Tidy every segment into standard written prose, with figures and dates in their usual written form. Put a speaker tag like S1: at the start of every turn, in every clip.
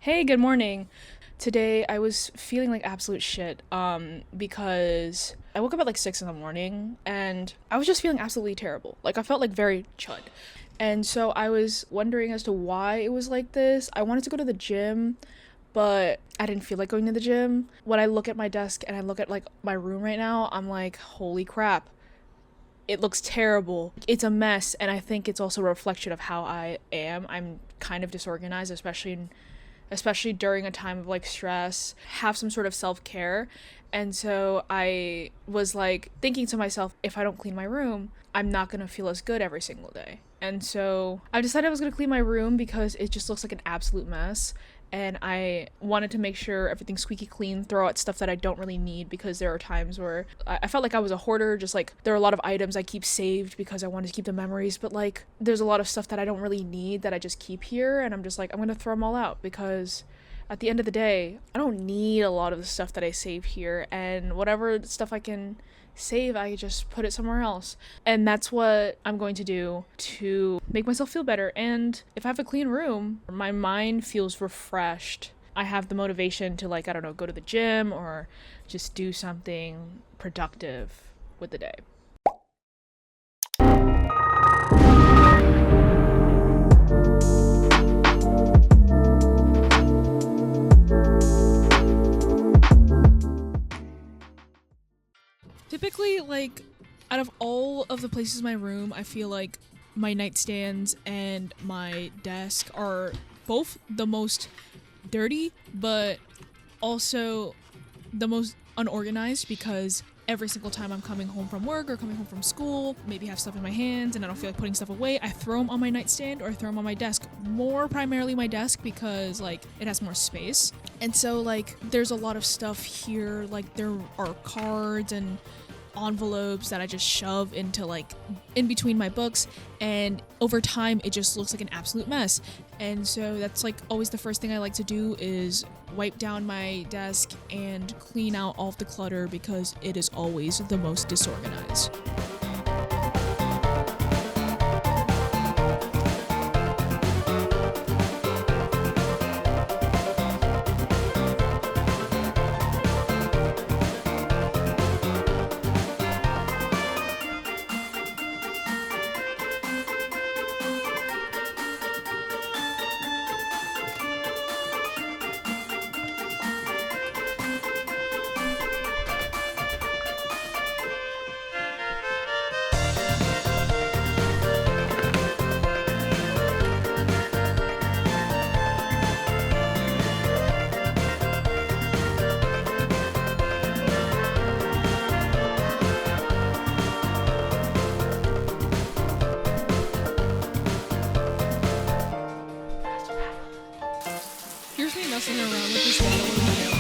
S1: Hey, good morning. Today I was feeling like absolute shit because I woke up at like 6 in the morning and I was just feeling absolutely terrible. Like I felt like very chud. And so I was wondering as to why it was like this. I wanted to go to the gym, but I didn't feel like going to the gym. When I look at my desk and I look at like my room right now, I'm like, holy crap. It looks terrible. It's a mess, and I think it's also a reflection of how I am. I'm kind of disorganized, especially during a time of like stress, have some sort of self-care. And so I was like thinking to myself, if I don't clean my room, I'm not going to feel as good every single day. And so I decided I was going to clean my room because it just looks like an absolute mess. And I wanted to make sure everything's squeaky clean, throw out stuff that I don't really need, because there are times where I felt like I was a hoarder. Just like there are a lot of items I keep saved because I wanted to keep the memories, but like there's a lot of stuff that I don't really need that I just keep here, and I'm just like, I'm gonna throw them all out because at the end of the day, I don't need a lot of the stuff that I save here, and whatever stuff I can save, I just put it somewhere else. And that's what I'm going to do to make myself feel better. And if I have a clean room, my mind feels refreshed. I have the motivation to, like, I don't know, go to the gym or just do something productive with the day. Typically, like, out of all of the places in my room, I feel like my nightstands and my desk are both the most dirty, but also the most unorganized, because every single time I'm coming home from work or coming home from school, maybe have stuff in my hands and I don't feel like putting stuff away, I throw them on my nightstand or I throw them on my desk. More primarily my desk because like it has more space. And so like there's a lot of stuff here, like there are cards and envelopes that I just shove into like in between my books, and over time it just looks like an absolute mess. And so that's like always the first thing I like to do is wipe down my desk and clean out all of the clutter, because it is always the most disorganized. Here's me messing around with this yellow camera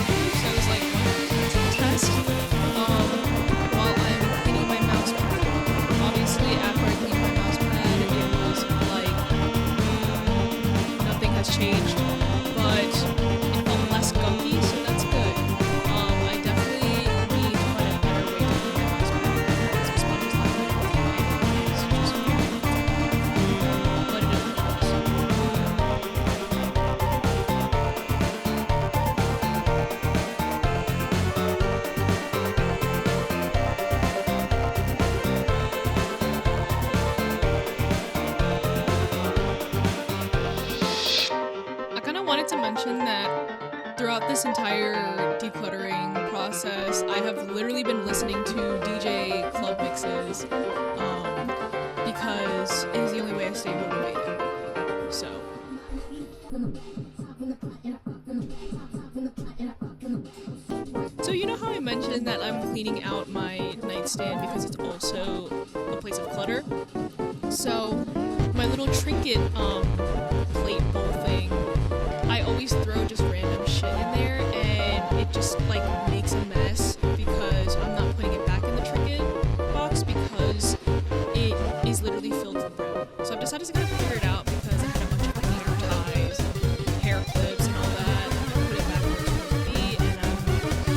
S1: because I was like, test while I'm cleaning my mouse pad. Obviously, after I cleaned my mouse pad, it was like nothing has changed, but it felt less gunky, so that's good. I definitely need to find a better way to clean my mouse pad because the sponge is not really working. It's just but it is what it is. I kind of wanted to mention that throughout this entire decluttering process, I have literally been listening to DJ club mixes because it is the only way I stay motivated. So. So you know how I mentioned that I'm cleaning out my nightstand because it's also a place of clutter? So my little trinket plate bowl thing, I always throw just random shit in there, and it just like makes a mess because I'm not putting it back in the trinket box because it is literally filled to the brim. So I've decided to kind of figure it out because I had a bunch of like hair ties, hair clips, and all that. And I put it back where it's supposed to be, and I'm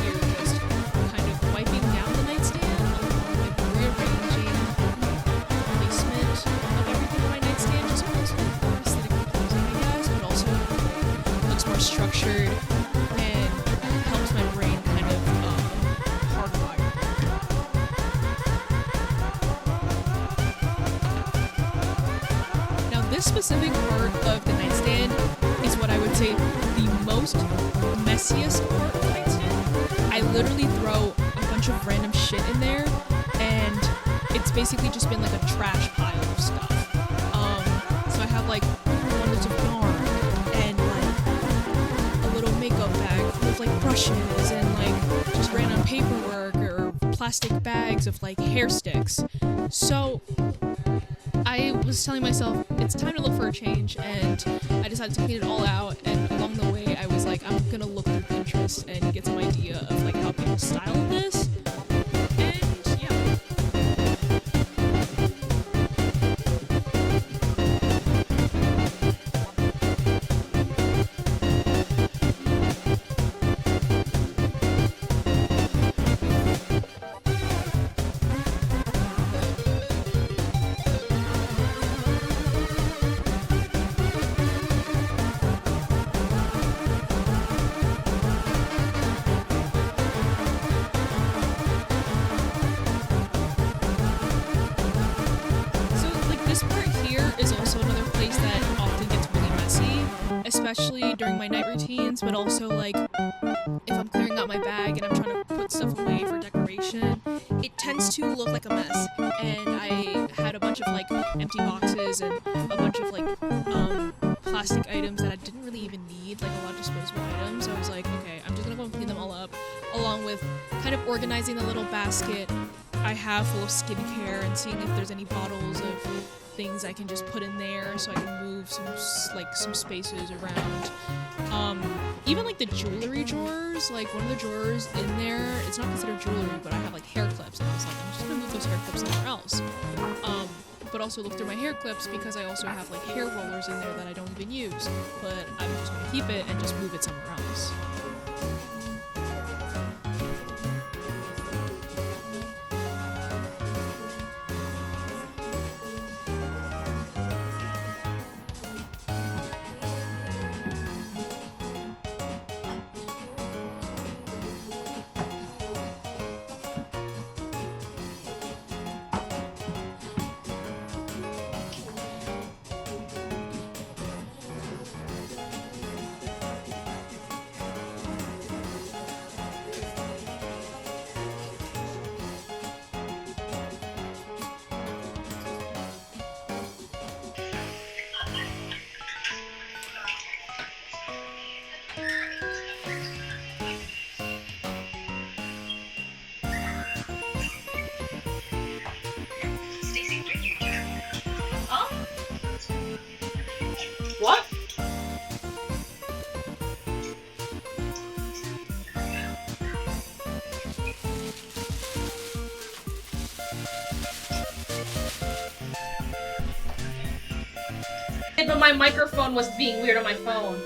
S1: here just kind of wiping down the nightstand, like rearranging placement of everything on my nightstand structured and helps my brain kind of hardwire. Now this specific part of the nightstand is what I would say the most messiest part of the nightstand. I literally throw a bunch of random shit in there, and it's basically just been like a trash pile of stuff. So I have like bundles of yarn and like a little makeup bag with like brushes and like just random paperwork or plastic bags of like hair sticks. So I was telling myself it's time to look for a change, and I decided to clean it all out. And along the way, I was like, I'm gonna look through Pinterest and get some idea of like how people style this. And yeah. Especially during my night routines, but also like if I'm clearing out my bag and I'm trying to put stuff away for decoration, it tends to look like a mess. And I had a bunch of like empty boxes and a bunch of like plastic items that I didn't really even need, like a lot of disposable items. So I was like, okay, I'm just gonna go and clean them all up, along with kind of organizing the little basket I have full of skincare and seeing if there's any bottles of things I can just put in there so I can move some spaces around. Even like the jewelry drawers, like one of the drawers in there, it's not considered jewelry, but I have like hair clips, and I was like, I'm just gonna move those hair clips somewhere else. But also look through my hair clips because I also have like hair rollers in there that I don't even use, but I'm just gonna keep it and just move it somewhere else.
S2: What? But my microphone was being weird on my phone.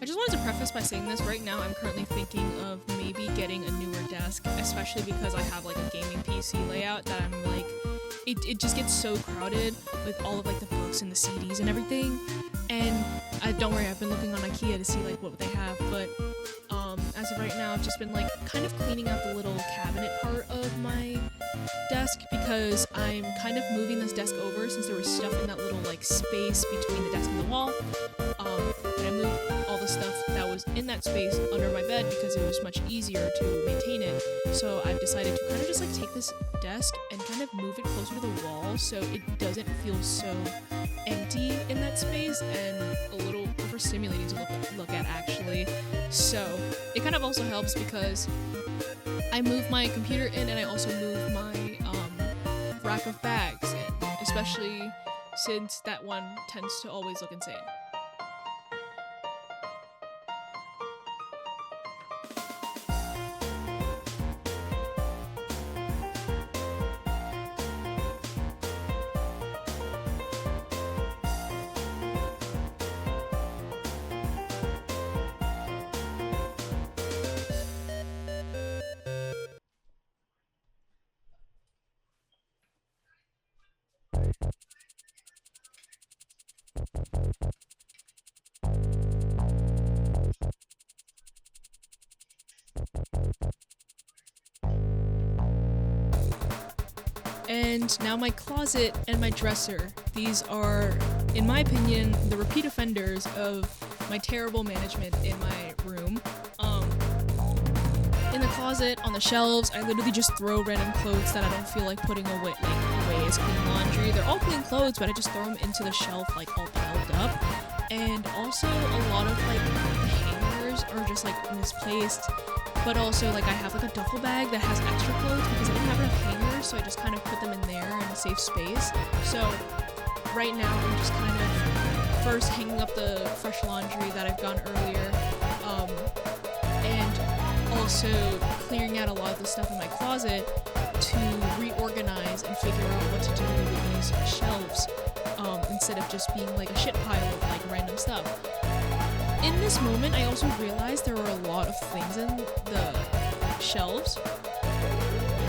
S1: I just wanted to preface by saying this. Right now, I'm currently thinking of maybe getting a newer desk, especially because I have like a gaming PC layout that I'm like, it just gets so crowded with all of like the books and the CDs and everything. And don't worry, I've been looking on IKEA to see like what they have, but as of right now, I've just been like kind of cleaning out the little cabinet part of my desk because I'm kind of moving this desk over since there was stuff in that little like space between the desk and the wall. And I moved all the stuff that was in that space under my bed because it was much easier to maintain it. So I've decided to kind of just like take this desk and kind of move it closer to the wall so it doesn't feel so empty in that space and a little overstimulating to look at actually. So it kind of also helps because I move my computer in and I also move my rack of bags in, especially since that one tends to always look insane. And now my closet and my dresser. These are, in my opinion, the repeat offenders of my terrible management in my room. In the closet, on the shelves, I literally just throw random clothes that I don't feel like putting away as clean laundry. They're all clean clothes, but I just throw them into the shelf like all piled up. And also a lot of like the hangers are just like misplaced. But also, like, I have, like, a duffel bag that has extra clothes because I didn't have enough hangers, so I just kind of put them in there in a safe space. So, right now, I'm just kind of first hanging up the fresh laundry that I've done earlier, and also clearing out a lot of the stuff in my closet to reorganize and figure out what to do with these shelves, instead of just being, like, a shit pile of, like, random stuff. In this moment, I also realized there were a lot of things in the shelves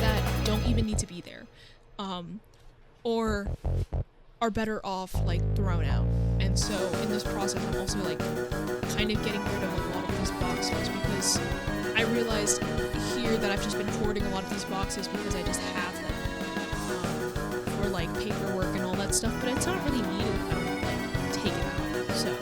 S1: that don't even need to be there, or are better off, like, thrown out. And so, in this process, I'm also, like, kind of getting rid of a lot of these boxes, because I realized here that I've just been hoarding a lot of these boxes because I just have them, for, like, paperwork and all that stuff, but it's not really needed if I don't, like, take it out, so...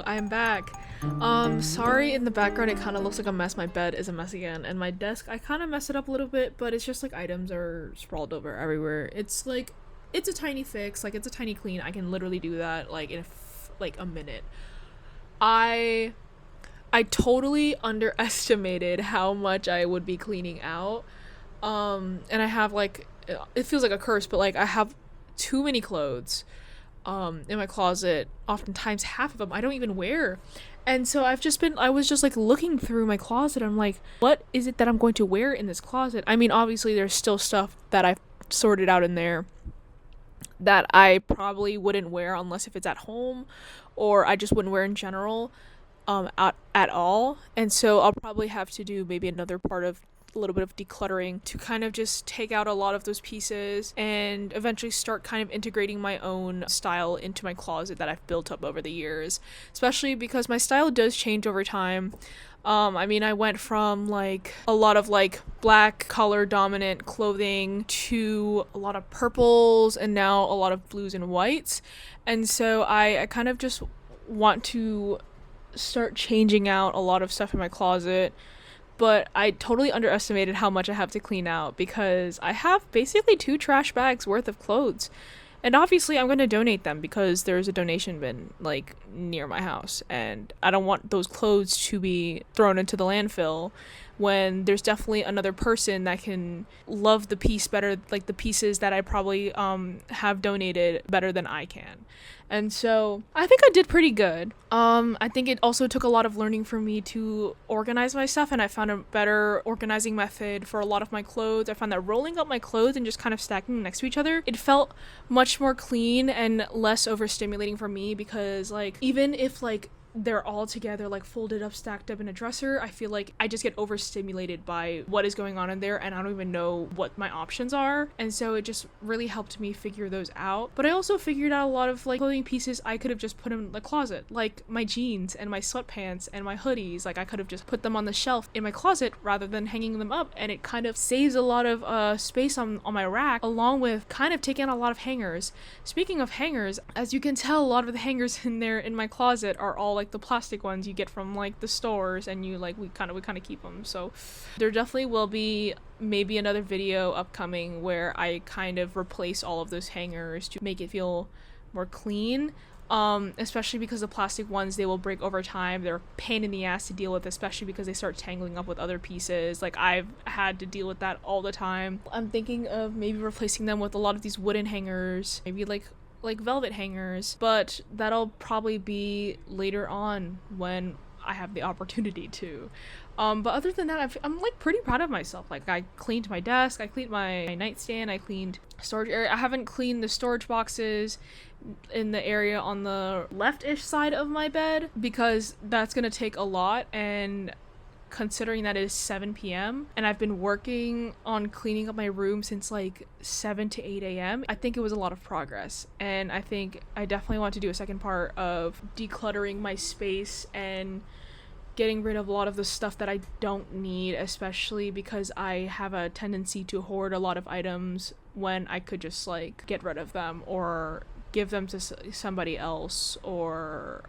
S1: I'm back. Sorry in the background it kind of looks like a mess. My bed is a mess again, and my desk, I kind of messed it up a little bit, but it's just like items are sprawled over everywhere. It's like, it's a tiny fix, like it's a tiny clean. I can literally do that like in like a minute. I totally underestimated how much I would be cleaning out. And I have like, it feels like a curse, but like I have too many clothes in my closet. Oftentimes half of them I don't even wear. And so I was just like looking through my closet. I'm like, what is it that I'm going to wear in this closet? I mean, obviously there's still stuff that I've sorted out in there that I probably wouldn't wear unless if it's at home, or I just wouldn't wear in general at all. And so I'll probably have to do maybe another part of a little bit of decluttering to kind of just take out a lot of those pieces and eventually start kind of integrating my own style into my closet that I've built up over the years, especially because my style does change over time. I mean, I went from like a lot of like black color dominant clothing to a lot of purples and now a lot of blues and whites. And so I kind of just want to start changing out a lot of stuff in my closet. But I totally underestimated how much I have to clean out because I have basically 2 trash bags worth of clothes. And obviously I'm going to donate them because there's a donation bin like near my house, and I don't want those clothes to be thrown into the landfill when there's definitely another person that can love the piece better, like the pieces that I probably have donated better than I can. And so I think I did pretty good. I think it also took a lot of learning for me to organize my stuff, and I found a better organizing method for a lot of my clothes. I found that rolling up my clothes and just kind of stacking them next to each other, it felt much more clean and less overstimulating for me, because like even if like they're all together, like folded up, stacked up in a dresser, I feel like I just get overstimulated by what is going on in there and I don't even know what my options are. And so it just really helped me figure those out. But I also figured out a lot of like clothing pieces I could have just put in the closet, like my jeans and my sweatpants and my hoodies. Like I could have just put them on the shelf in my closet rather than hanging them up, and it kind of saves a lot of space on my rack, along with kind of taking out a lot of hangers. Speaking of hangers, as you can tell, a lot of the hangers in there in my closet are all like the plastic ones you get from like the stores, and you like we kind of keep them. So there definitely will be maybe another video upcoming where I kind of replace all of those hangers to make it feel more clean. Especially because the plastic ones, they will break over time. They're a pain in the ass to deal with, especially because they start tangling up with other pieces. Like I've had to deal with that all the time. I'm thinking of maybe replacing them with a lot of these wooden hangers, maybe like velvet hangers, but that'll probably be later on when I have the opportunity to. But other than that, I'm like pretty proud of myself. Like I cleaned my desk, I cleaned my nightstand, I cleaned storage area. I haven't cleaned the storage boxes in the area on the left-ish side of my bed because that's gonna take a lot, and considering that it is 7 p.m. and I've been working on cleaning up my room since like 7 to 8 a.m. I think it was a lot of progress, and I think I definitely want to do a second part of decluttering my space and getting rid of a lot of the stuff that I don't need, especially because I have a tendency to hoard a lot of items when I could just like get rid of them or give them to somebody else, or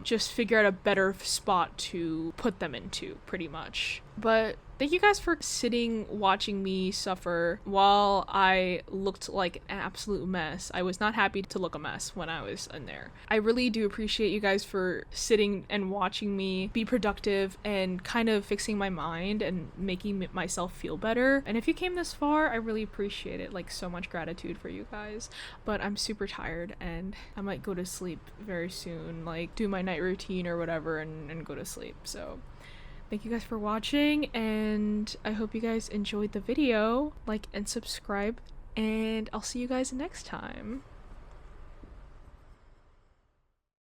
S1: just figure out a better spot to put them into, pretty much. But thank you guys for sitting watching me suffer while I looked like an absolute mess. I was not happy to look a mess when I was in there. I really do appreciate you guys for sitting and watching me be productive and kind of fixing my mind and making myself feel better. And if you came this far, I really appreciate it. Like, so much gratitude for you guys. But I'm super tired and I might go to sleep very soon, like do my night routine or whatever and go to sleep. So thank you guys for watching, and I hope you guys enjoyed the video. Like and subscribe, and I'll see you guys next time.